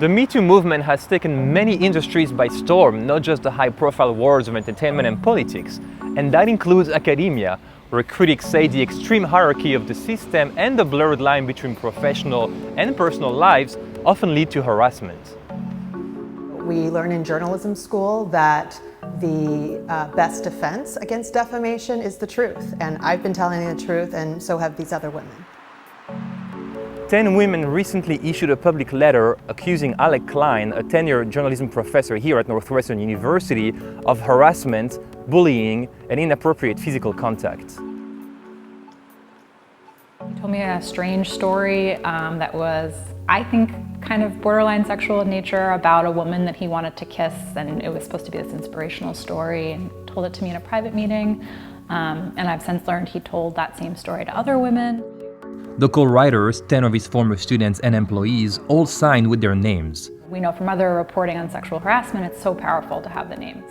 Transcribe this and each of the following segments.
The Me Too movement has taken many industries by storm, not just the high-profile wars of entertainment and politics. And that includes academia, where critics say the extreme hierarchy of the system and the blurred line between professional and personal lives often lead to harassment. We learn in journalism school that the best defense against defamation is the truth. And I've been telling the truth, and so have these other women. 10 women recently issued a public letter accusing Alec Klein, a tenured journalism professor here at Northwestern University, of harassment, bullying, and inappropriate physical contact. He told me a strange story that was, I think, kind of borderline sexual in nature about a woman that he wanted to kiss, and it was supposed to be this inspirational story, and told it to me in a private meeting. And I've since learned he told that same story to other women. The co-writers, 10 of his former students and employees, all signed with their names. We know from other reporting on sexual harassment, it's so powerful to have the names.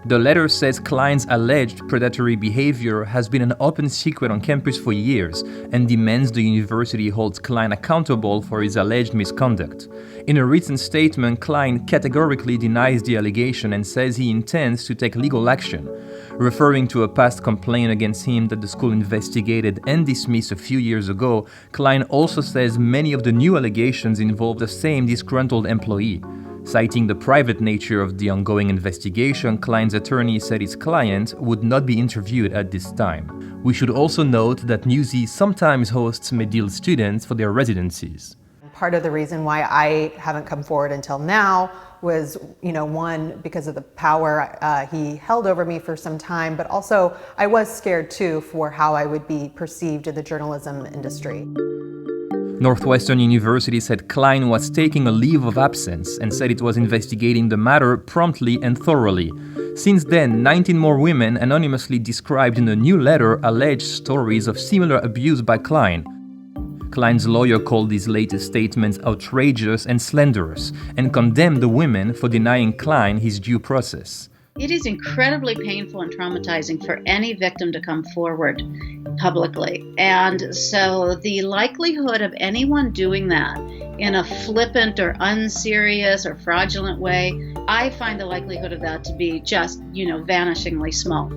The letter says Klein's alleged predatory behavior has been an open secret on campus for years and demands the university holds Klein accountable for his alleged misconduct. In a written statement, Klein categorically denies the allegation and says he intends to take legal action. Referring to a past complaint against him that the school investigated and dismissed a few years ago, Klein also says many of the new allegations involve the same disgruntled employee. Citing the private nature of the ongoing investigation, Klein's attorney said his client would not be interviewed at this time. We should also note that Newsy sometimes hosts Medill students for their residencies. Part of the reason why I haven't come forward until now was, one, because of the power he held over me for some time, but also I was scared too for how I would be perceived in the journalism industry. Northwestern University said Klein was taking a leave of absence and said it was investigating the matter promptly and thoroughly. Since then, 19 more women anonymously described in a new letter alleged stories of similar abuse by Klein. Klein's lawyer called these latest statements outrageous and slanderous and condemned the women for denying Klein his due process. It is incredibly painful and traumatizing for any victim to come forward publicly. And so the likelihood of anyone doing that in a flippant or unserious or fraudulent way, I find the likelihood of that to be just, vanishingly small.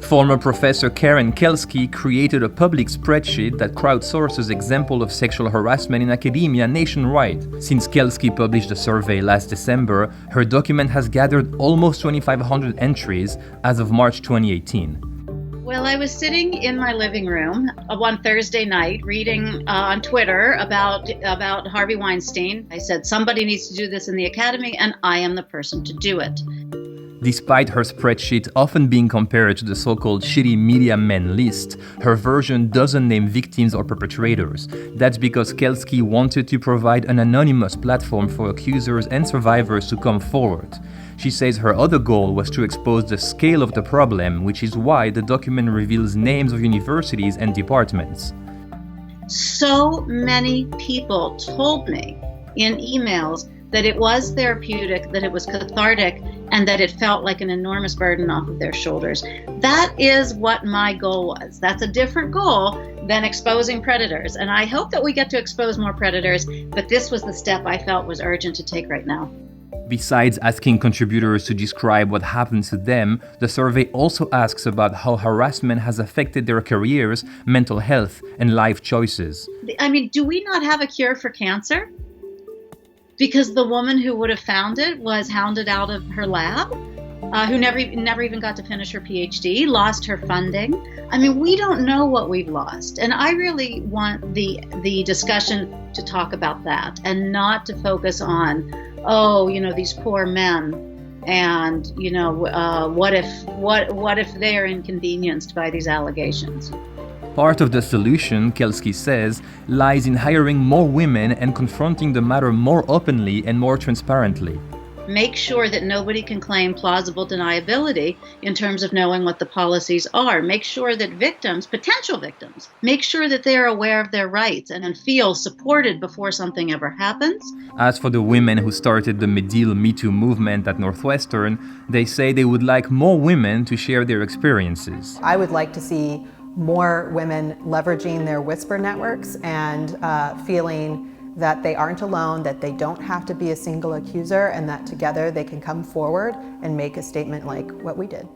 Former professor Karen Kelsky created a public spreadsheet that crowdsources examples of sexual harassment in academia nationwide. Since Kelsky published a survey last December, her document has gathered almost 2,500 entries as of March 2018. Well, I was sitting in my living room one Thursday night reading on Twitter about Harvey Weinstein. I said, somebody needs to do this in the academy, and I am the person to do it. Despite her spreadsheet often being compared to the so-called shitty media men list, her version doesn't name victims or perpetrators. That's because Kelsky wanted to provide an anonymous platform for accusers and survivors to come forward. She says her other goal was to expose the scale of the problem, which is why the document reveals names of universities and departments. So many people told me in emails that it was therapeutic, that it was cathartic, and that it felt like an enormous burden off of their shoulders. That is what my goal was. That's a different goal than exposing predators. And I hope that we get to expose more predators, but this was the step I felt was urgent to take right now. Besides asking contributors to describe what happened to them, the survey also asks about how harassment has affected their careers, mental health, and life choices. Do we not have a cure for cancer? Because the woman who would have found it was hounded out of her lab, who never even got to finish her PhD, lost her funding. We don't know what we've lost. And I really want the discussion to talk about that and not to focus on, these poor men and, what if they're inconvenienced by these allegations. Part of the solution, Kelsky says, lies in hiring more women and confronting the matter more openly and more transparently. Make sure that nobody can claim plausible deniability in terms of knowing what the policies are. Make sure that victims, potential victims, make sure that they're aware of their rights and feel supported before something ever happens. As for the women who started the Medill Me Too movement at Northwestern, they say they would like more women to share their experiences. I would like to see more women leveraging their whisper networks and feeling that they aren't alone, that they don't have to be a single accuser, and that together they can come forward and make a statement like what we did.